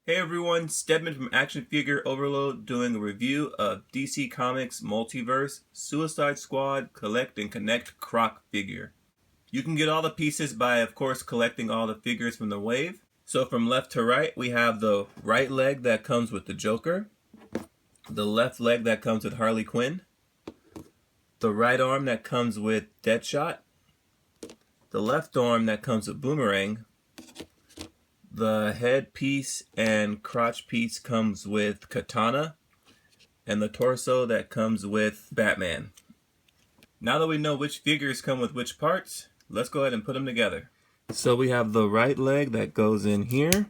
Hey everyone, Stedman from Action Figure Overload doing a review of DC Comics Multiverse Suicide Squad Collect and Connect Croc figure. You can get all the pieces by, of course, collecting all the figures from the wave. So from left to right, we have the right leg that comes with the Joker, the left leg that comes with Harley Quinn, the right arm that comes with Deadshot, the left arm that comes with Boomerang, the head piece and crotch piece comes with Katana, and the torso that comes with Batman. Now that we know which figures come with which parts, let's go ahead and put them together. So we have the right leg that goes in here,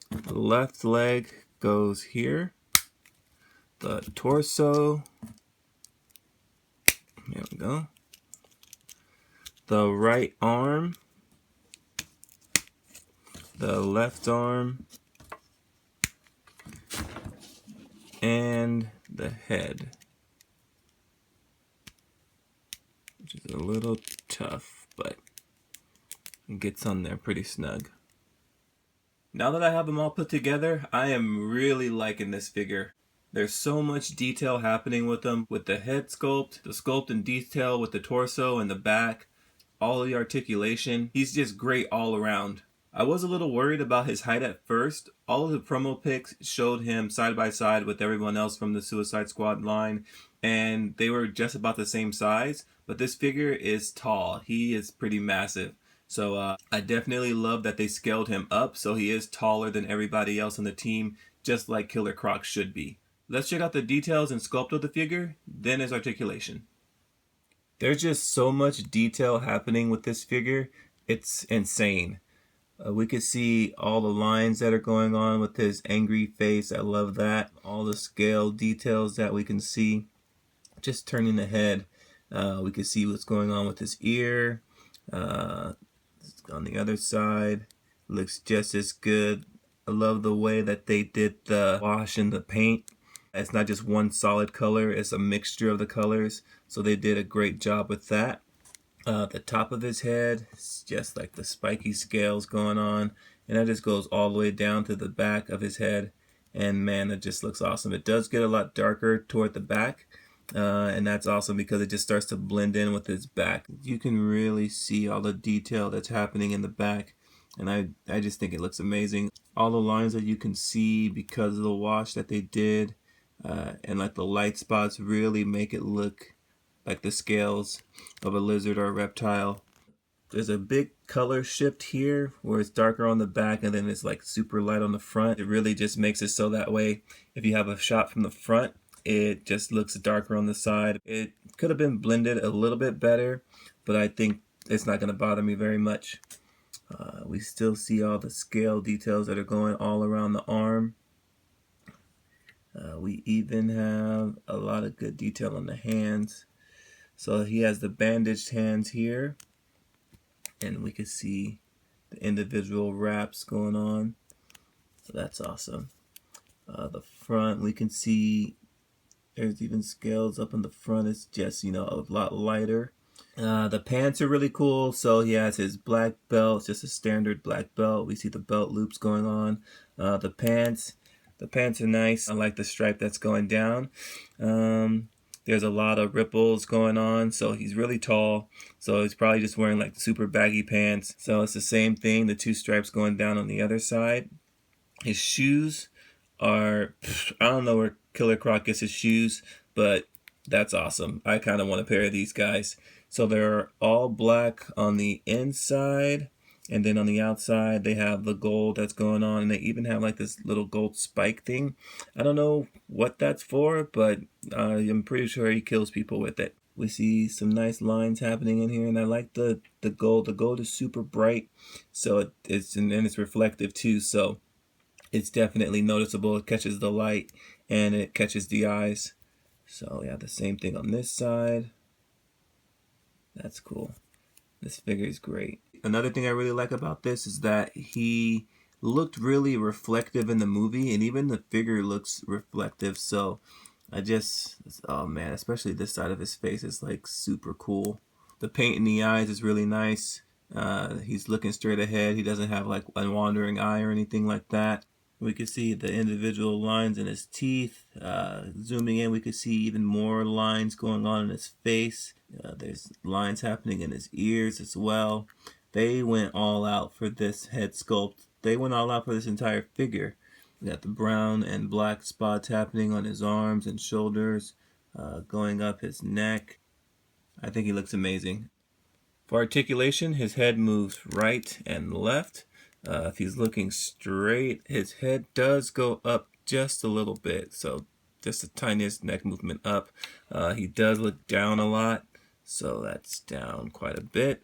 the left leg goes here, the torso, here we go, the right arm, the left arm, and the head, which is a little tough, but it gets on there pretty snug. Now that I have them all put together, I am really liking this figure. There's so much detail happening with them, with the head sculpt, the sculpt and detail with the torso and the back, all the articulation. He's just great all around. I was a little worried about his height at first. All of the promo pics showed him side by side with everyone else from the Suicide Squad line, and they were just about the same size, but this figure is tall. He is pretty massive. So I definitely love that they scaled him up so he is taller than everybody else on the team, just like Killer Croc should be. Let's check out the details and sculpt of the figure, then his articulation. There's just so much detail happening with this figure. It's insane. We could see all the lines that are going on with his angry face. I love that. All the scale details that we can see. Just turning the head. We can see what's going on with his ear. On the other side, looks just as good. I love the way that they did the wash and the paint. It's not just one solid color, it's a mixture of the colors. So they did a great job with that. The top of his head, it's just like the spiky scales going on, and that just goes all the way down to the back of his head, and man, it just looks awesome. It does get a lot darker toward the back, and that's awesome because it just starts to blend in with his back. You can really see all the detail that's happening in the back, and I just think it looks amazing. All the lines that you can see because of the wash that they did, and like the light spots really make it look like the scales of a lizard or a reptile. There's a big color shift here where it's darker on the back and then it's like super light on the front. It really just makes it so that way if you have a shot from the front, it just looks darker on the side. It could have been blended a little bit better, but I think it's not going to bother me very much. We still see all the scale details that are going all around the arm. We even have a lot of good detail on the hands. So he has the bandaged hands here, and we can see the individual wraps going on. So that's awesome. The front, we can see there's even scales up in the front. It's just, a lot lighter. The pants are really cool. So he has his black belt, it's just a standard black belt. We see the belt loops going on. The pants are nice. I like the stripe that's going down. There's a lot of ripples going on, so he's really tall. So he's probably just wearing like super baggy pants. So it's the same thing, the two stripes going down on the other side. His shoes are, I don't know where Killer Croc gets his shoes, but that's awesome. I kind of want a pair of these guys. So they're all black on the inside, and then on the outside they have the gold that's going on, and they even have like this little gold spike thing. I don't know what that's for, but I'm pretty sure he kills people with it. We see some nice lines happening in here, and I like the gold. The gold is super bright, so it's reflective too, so it's definitely noticeable. It catches the light and it catches the eyes. So yeah, the same thing on this side. That's cool. This figure is great. Another thing I really like about this is that he looked really reflective in the movie, and even the figure looks reflective. So oh man, especially this side of his face is like super cool. The paint in the eyes is really nice. He's looking straight ahead. He doesn't have like a wandering eye or anything like that. We can see the individual lines in his teeth. Zooming in, we can see even more lines going on in his face. There's lines happening in his ears as well. They went all out for this head sculpt. They went all out for this entire figure. We got the brown and black spots happening on his arms and shoulders, going up his neck. I think he looks amazing. For articulation, his head moves right and left. If he's looking straight, his head does go up just a little bit, so just the tiniest neck movement up. He does look down a lot, so that's down quite a bit.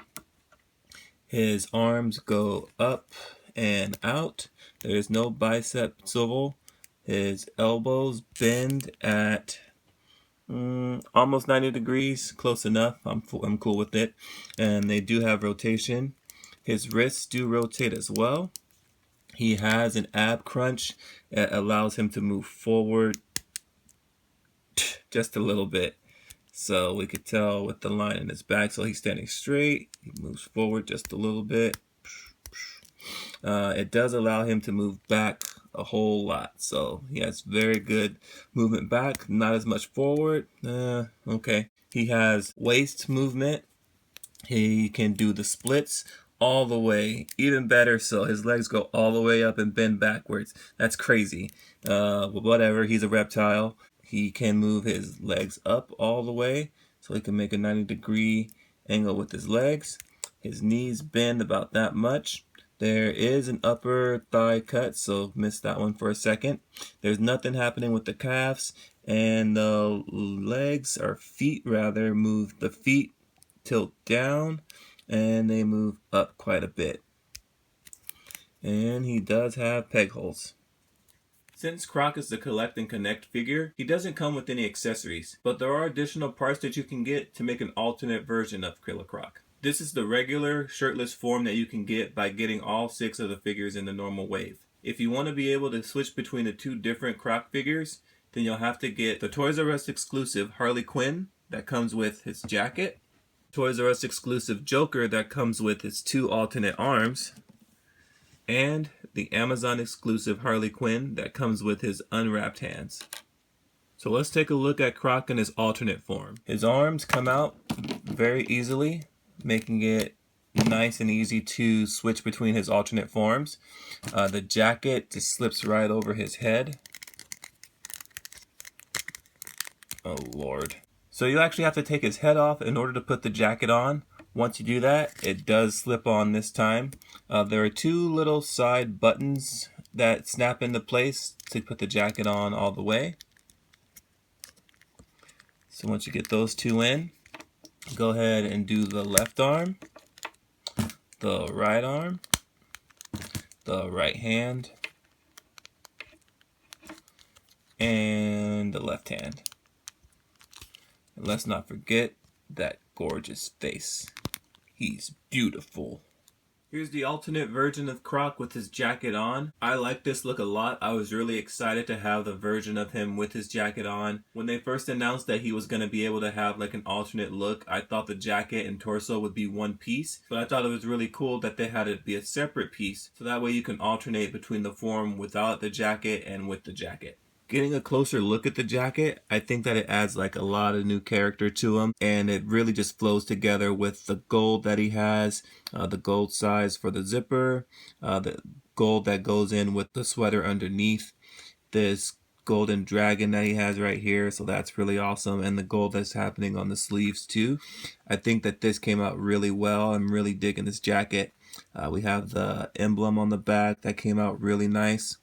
His arms go up and out. There's no bicep swivel. His elbows bend at almost 90 degrees, close enough. I'm cool with it. And they do have rotation. His wrists do rotate as well. He has an ab crunch that allows him to move forward just a little bit. So we could tell with the line in his back. So he's standing straight. He moves forward just a little bit. It does allow him to move back a whole lot. So he has very good movement back, not as much forward. Okay. He has waist movement. He can do the splits all the way, even better. So his legs go all the way up and bend backwards. That's crazy. Whatever. He's a reptile. He can move his legs up all the way, so he can make a 90-degree angle with his legs. His knees bend about that much. There is an upper thigh cut, so missed that one for a second. There's nothing happening with the calves, and the legs, or feet rather, move. The feet tilt down, and they move up quite a bit. And he does have peg holes. Since Croc is the collect and connect figure, he doesn't come with any accessories, but there are additional parts that you can get to make an alternate version of Killer Croc. This is the regular shirtless form that you can get by getting all 6 of the figures in the normal wave. If you want to be able to switch between the 2 different Croc figures, then you'll have to get the Toys R Us exclusive Harley Quinn that comes with his jacket, Toys R Us exclusive Joker that comes with his 2 alternate arms, and the Amazon exclusive Harley Quinn that comes with his unwrapped hands. So let's take a look at Croc in his alternate form. His arms come out very easily, making it nice and easy to switch between his alternate forms. The jacket just slips right over his head. Oh Lord. So you actually have to take his head off in order to put the jacket on. Once you do that, it does slip on this time. There are 2 little side buttons that snap into place to put the jacket on all the way. So once you get those 2 in, go ahead and do the left arm, the right arm, the right hand, and the left hand. And let's not forget that gorgeous face. He's beautiful. Here's the alternate version of Croc with his jacket on. I like this look a lot. I was really excited to have the version of him with his jacket on. When they first announced that he was going to be able to have like an alternate look, I thought the jacket and torso would be one piece. But I thought it was really cool that they had it be a separate piece. So that way you can alternate between the form without the jacket and with the jacket. Getting a closer look at the jacket, I think that it adds like a lot of new character to him, and it really just flows together with the gold that he has, the gold size for the zipper, the gold that goes in with the sweater underneath, this golden dragon that he has right here, so that's really awesome, and the gold that's happening on the sleeves too. I think that this came out really well. I'm really digging this jacket. We have the emblem on the back that came out really nice.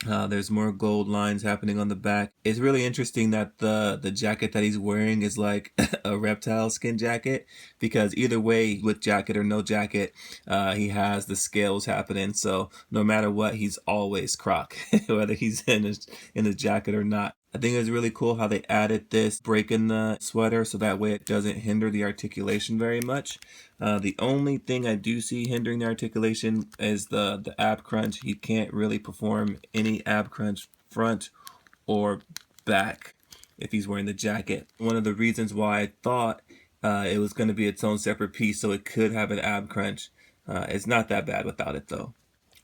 There's more gold lines happening on the back. It's really interesting that the jacket that he's wearing is like a reptile skin jacket, because either way, with jacket or no jacket, he has the scales happening. So no matter what, he's always Croc, whether he's in a jacket or not. I think it's really cool how they added this break in the sweater so that way it doesn't hinder the articulation very much. The only thing I do see hindering the articulation is the ab crunch. He can't really perform any ab crunch front or back if he's wearing the jacket. One of the reasons why I thought it was going to be its own separate piece so it could have an ab crunch. It's not that bad without it though.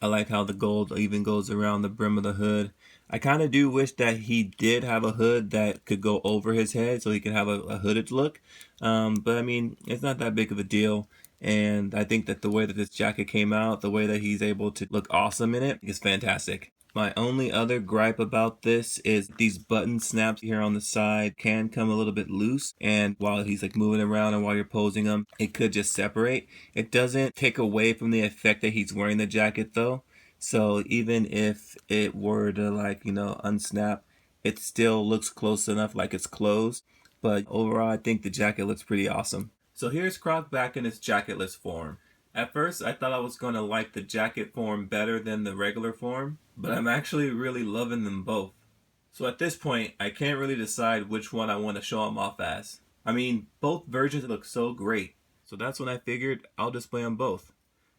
I like how the gold even goes around the brim of the hood. I kind of do wish that he did have a hood that could go over his head so he could have a hooded look. But I mean, it's not that big of a deal. And I think that the way that this jacket came out, the way that he's able to look awesome in it is fantastic. My only other gripe about this is these button snaps here on the side can come a little bit loose, and while he's like moving around and while you're posing him, it could just separate. It doesn't take away from the effect that he's wearing the jacket though. So even if it were to like, unsnap, it still looks close enough like it's closed. But overall, I think the jacket looks pretty awesome. So here's Croc back in his jacketless form. At first, I thought I was going to like the jacket form better than the regular form, but I'm actually really loving them both. So at this point, I can't really decide which one I want to show them off as. I mean, both versions look so great. So that's when I figured I'll display them both.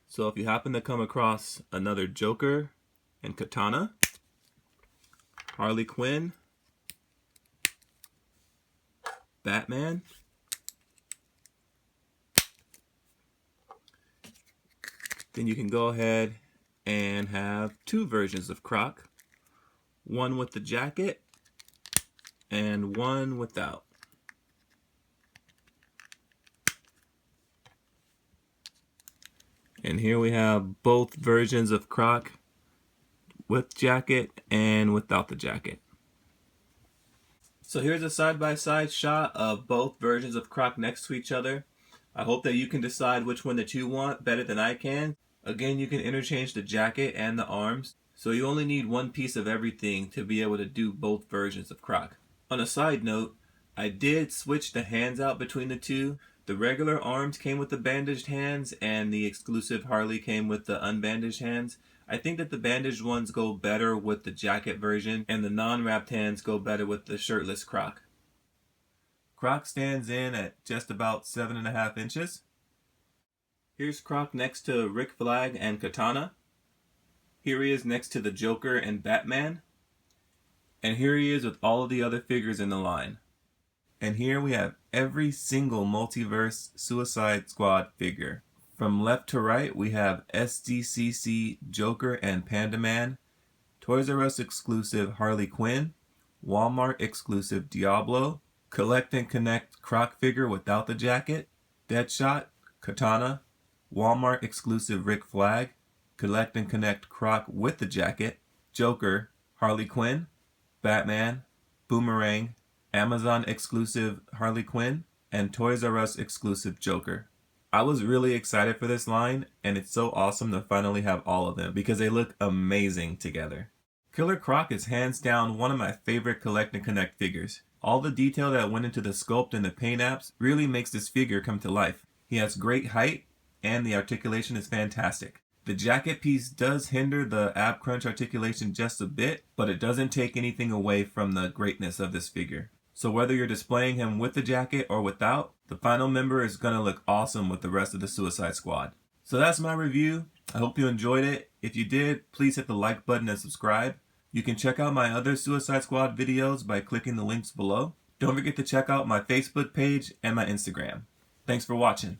So if you happen to come across another Joker and Katana, Harley Quinn, Batman, then you can go ahead and have two versions of Croc. One with the jacket and one without. And here we have both versions of Croc with jacket and without the jacket. So here's a side-by-side shot of both versions of Croc next to each other. I hope that you can decide which one that you want better than I can. Again, you can interchange the jacket and the arms, so you only need one piece of everything to be able to do both versions of Croc. On a side note, I did switch the hands out between the two. The regular arms came with the bandaged hands, and the exclusive Harley came with the unbandaged hands. I think that the bandaged ones go better with the jacket version, and the non-wrapped hands go better with the shirtless Croc. Croc stands in at just about 7.5 inches. Here's Croc next to Rick Flag and Katana. Here he is next to the Joker and Batman. And here he is with all of the other figures in the line. And here we have every single Multiverse Suicide Squad figure. From left to right, we have SDCC Joker and Panda Man, Toys R Us exclusive Harley Quinn, Walmart exclusive Diablo, Collect and Connect Croc figure without the jacket, Deadshot, Katana, Walmart exclusive Rick Flag, Collect and Connect Croc with the jacket, Joker, Harley Quinn, Batman, Boomerang, Amazon exclusive Harley Quinn, and Toys R Us exclusive Joker. I was really excited for this line, and it's so awesome to finally have all of them because they look amazing together. Killer Croc is hands down one of my favorite Collect and Connect figures. All the detail that went into the sculpt and the paint apps really makes this figure come to life. He has great height, and the articulation is fantastic. The jacket piece does hinder the ab crunch articulation just a bit, but it doesn't take anything away from the greatness of this figure. So whether you're displaying him with the jacket or without, the final member is going to look awesome with the rest of the Suicide Squad. So that's my review. I hope you enjoyed it. If you did, please hit the like button and subscribe. You can check out my other Suicide Squad videos by clicking the links below. Don't forget to check out my Facebook page and my Instagram. Thanks for watching.